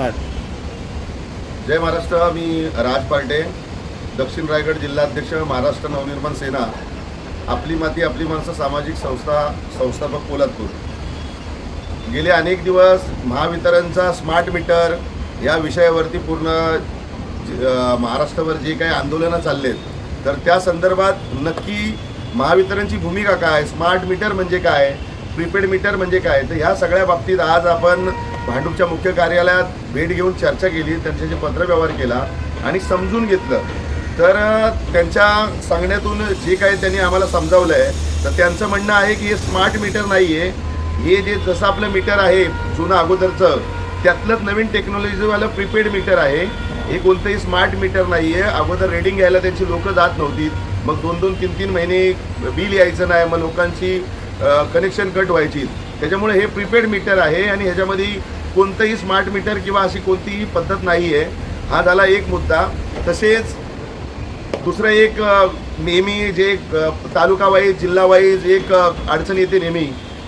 नमस्कार. जय महाराष्ट्र. मी राज पार्टे, दक्षिण रायगड जिल्हाध्यक्ष, महाराष्ट्र नवनिर्माण सेना, आपली माती आपली माणसं सामाजिक संस्थापक पोलादपूर. गेले अनेक दिवस महावितरणचा स्मार्ट मीटर या विषयावरती पूर्ण महाराष्ट्रावर जे काही आंदोलनं चाललेत, तर त्या संदर्भात नक्की महावितरणची भूमिका काय, स्मार्ट मीटर म्हणजे काय, प्रीपेड मीटर म्हणजे काय, तर ह्या सगळ्या बाबतीत आज आपण भांडूपच्या मुख्य कार्यालयात भेट घेऊन चर्चा केली, त्यांच्याशी पत्रव्यवहार केला आणि समजून घेतलं. तर त्यांच्या सांगण्यातून जे काही त्यांनी आम्हाला समजावलं आहे, तर त्यांचं म्हणणं आहे की हे स्मार्ट मीटर नाही आहे, हे जे जसं आपलं मीटर आहे जुनं अगोदरचं त्यातलंच नवीन टेक्नॉलॉजीवालं प्रीपेड मीटर आहे. हे कोणतंही स्मार्ट मीटर नाही आहे. अगोदर रेडिंग घ्यायला त्यांची लोकं जात नव्हती, मग 2-2, 3-3 महिने बिल यायचं नाही, मग लोकांची कनेक्शन कट व्हायची. त्याच्यामुळे हे प्रीपेड मीटर आहे आणि ह्याच्यामध्ये कोणतंही स्मार्ट मीटर किंवा अशी कोणतीही पद्धत नाही आहे. हा झाला एक मुद्दा. तसेच दुसरं एक नेहमी जे तालुका वाईज जिल्हा वाईज एक अडचण येते नेहमी,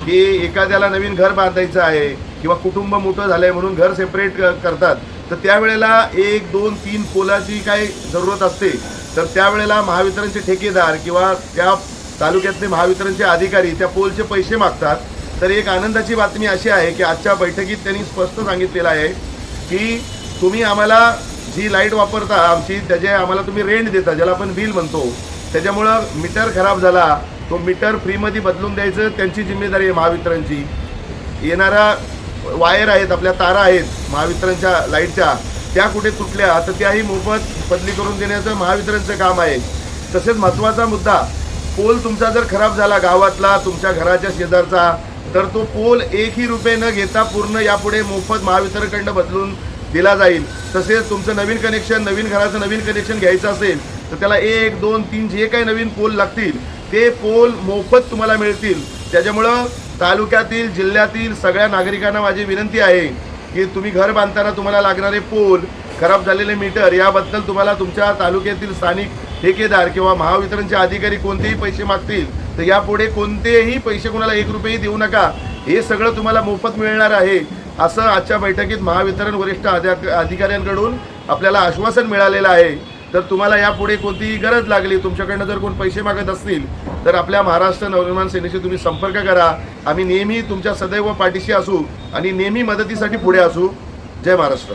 की एखाद्याला नवीन घर बांधायचं आहे किंवा कुटुंब मोठं झालं आहे म्हणून घर सेपरेट करतात, तर त्यावेळेला 1, 2, 3 पोलाची काय जरूरत असते, तर त्यावेळेला महावितरणचे ठेकेदार किंवा त्या तालुक्यातले महावितरणचे अधिकारी त्या पोलचे पैसे मागतात. तर एक आनंदाची बातमी अशी आहे की आजच्या बैठकीत त्यांनी स्पष्ट सांगितलेलं आहे की तुम्ही आम्हाला जी लाईट वापरता आमची, त्याचे आम्हाला तुम्ही रेंट देता, ज्याला आपण बिल म्हणतो, त्याच्यामुळं मीटर खराब झाला तो मीटर फ्रीमध्ये बदलून द्यायचं त्यांची जिम्मेदारी आहे महावितरणची. येणाऱ्या वायर आहेत, आपल्या तारा आहेत महावितरणच्या लाईटच्या, त्या कुठे तुटल्या तर त्याही मोफत बदली करून देण्याचं महावितरणचं काम आहे. तसेच महत्त्वाचा मुद्दा, पोल तुमचा जर खराब झाला गावातला, तुमच्या घराच्या शेजारचा, तर तो पोल 1ही रुपये न घेता पूर्ण यापुढे मोफत महावितरणकडनं बदलून दिला जाईल. तसेच तुमचं नवीन कनेक्शन, नवीन घराचं नवीन कनेक्शन घ्यायचं असेल तर त्याला 1, 2, 3 जे काही नवीन पोल लागतील ते पोल मोफत तुम्हाला मिळतील. त्याच्यामुळं तालुक्यातील जिल्ह्यातील सगळ्या नागरिकांना माझी विनंती आहे की तुम्ही घर बांधताना तुम्हाला लागणारे पोल, खराब झालेले मीटर याबद्दल तुम्हाला तुमच्या तालुक्यातील स्थानिक ठेकेदार किंवा महावितरणचे अधिकारी कोणतेही पैसे मागतील तर यापुढे कोणतेही पैसे कोणाला 1 रुपये देऊ नका, हे सगळं तुम्हाला मोफत मिळणार आहे, असं आजच्या बैठकीत महावितरण वरिष्ठ अधिकाऱ्यांकडून आपल्याला आश्वासन मिळालेलं आहे. तर तुम्हाला यापुढे कोणतीही गरज लागली, तुमच्याकडनं जर कोण पैसे मागत असतील तर आपल्या महाराष्ट्र नवनिर्माण सेनेशी तुम्ही संपर्क करा. आम्ही नेहमी तुमच्या सदैव पाठीशी असू आणि नेहमी मदतीसाठी पुढे असू. जय महाराष्ट्र.